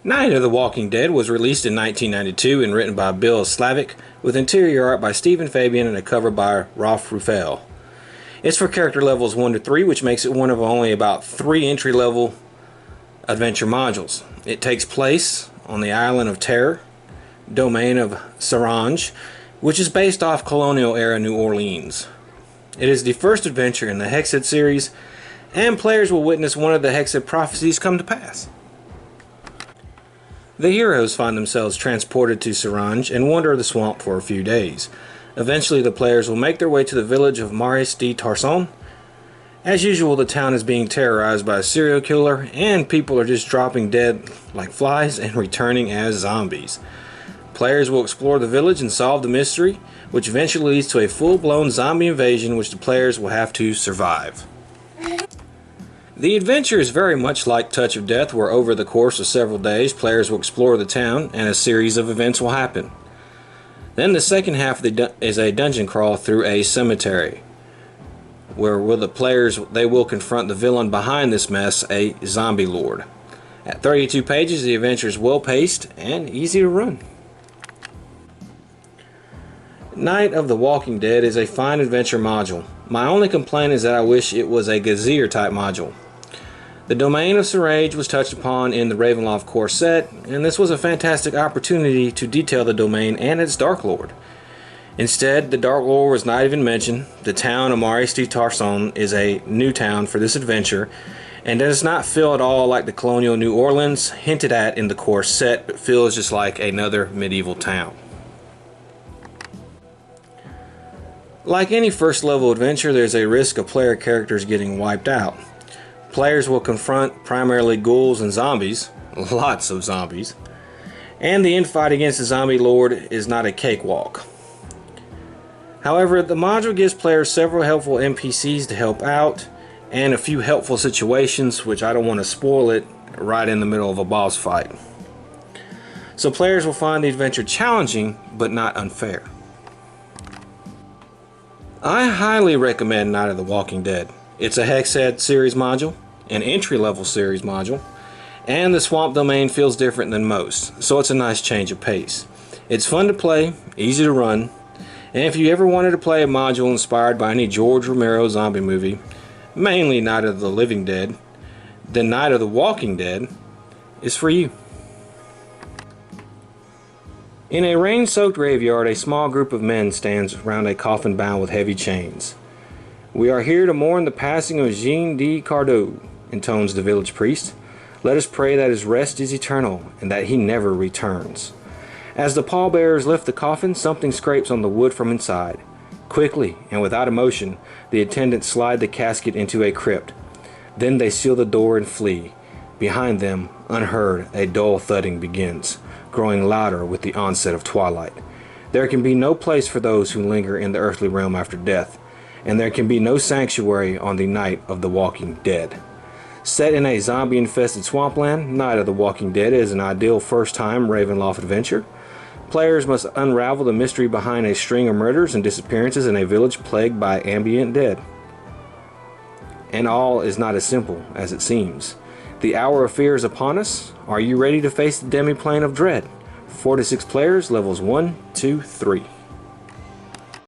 Night of the Walking Dead was released in 1992 and written by Bill Slavic, with interior art by Stephen Fabian and a cover by Rolf Ruffel. It's for character levels 1 to 3, which makes it one of only about 3 entry-level adventure modules. It takes place on the Island of Terror, domain of Sarange, which is based off colonial-era New Orleans. It is the first adventure in the Hexed series, and players will witness one of the Hexed prophecies come to pass. The heroes find themselves transported to Sarange and wander the swamp for a few days. Eventually the players will make their way to the village of Maurice de Tarson. As usual, the town is being terrorized by a serial killer, and people are just dropping dead like flies and returning as zombies. Players will explore the village and solve the mystery, which eventually leads to a full-blown zombie invasion which the players will have to survive. The adventure is very much like Touch of Death, where over the course of several days players will explore the town and a series of events will happen. Then the second half is a dungeon crawl through a cemetery, where the players will confront the villain behind this mess, a zombie lord. At 32 pages, the adventure is well paced and easy to run. Night of the Walking Dead is a fine adventure module. My only complaint is that I wish it was a Gazier type module. The domain of Sarange was touched upon in the RAVENLOFT core set, and this was a fantastic opportunity to detail the domain and its Dark Lord. Instead, the Dark Lord was not even mentioned. The town of Maurice de Tarson is a new town for this adventure, and does not feel at all like the colonial New Orleans hinted at in the core set, but feels just like another medieval town. Like any first level adventure, there's a risk of player characters getting wiped out. Players will confront primarily ghouls and zombies, lots of zombies, and the infight against the zombie lord is not a cakewalk. However, the module gives players several helpful NPCs to help out, and a few helpful situations, which I don't want to spoil it, right in the middle of a boss fight. So players will find the adventure challenging, but not unfair. I highly recommend Night of the Walking Dead. It's a Hexed series module, an entry-level series module, and the swamp domain feels different than most, so it's a nice change of pace. It's fun to play, easy to run, and if you ever wanted to play a module inspired by any George Romero zombie movie, mainly Night of the Living Dead, then Night of the Walking Dead is for you. In a rain-soaked graveyard, a small group of men stands around a coffin bound with heavy chains. "We are here to mourn the passing of Jean de Cardeau," intones the village priest. "Let us pray that his rest is eternal and that he never returns." As the pallbearers lift the coffin, something scrapes on the wood from inside. Quickly and without emotion, the attendants slide the casket into a crypt. Then they seal the door and flee. Behind them, unheard, a dull thudding begins, growing louder with the onset of twilight. There can be no place for those who linger in the earthly realm after death, and there can be no sanctuary on the Night of the Walking Dead. Set in a zombie-infested swampland, Night of the Walking Dead is an ideal first-time RAVENLOFT adventure. Players must unravel the mystery behind a string of murders and disappearances in a village plagued by ambient dead. And all is not as simple as it seems. The hour of fear is upon us. Are you ready to face the demiplane of dread? 4 to 6 players, levels 1, 2, 3.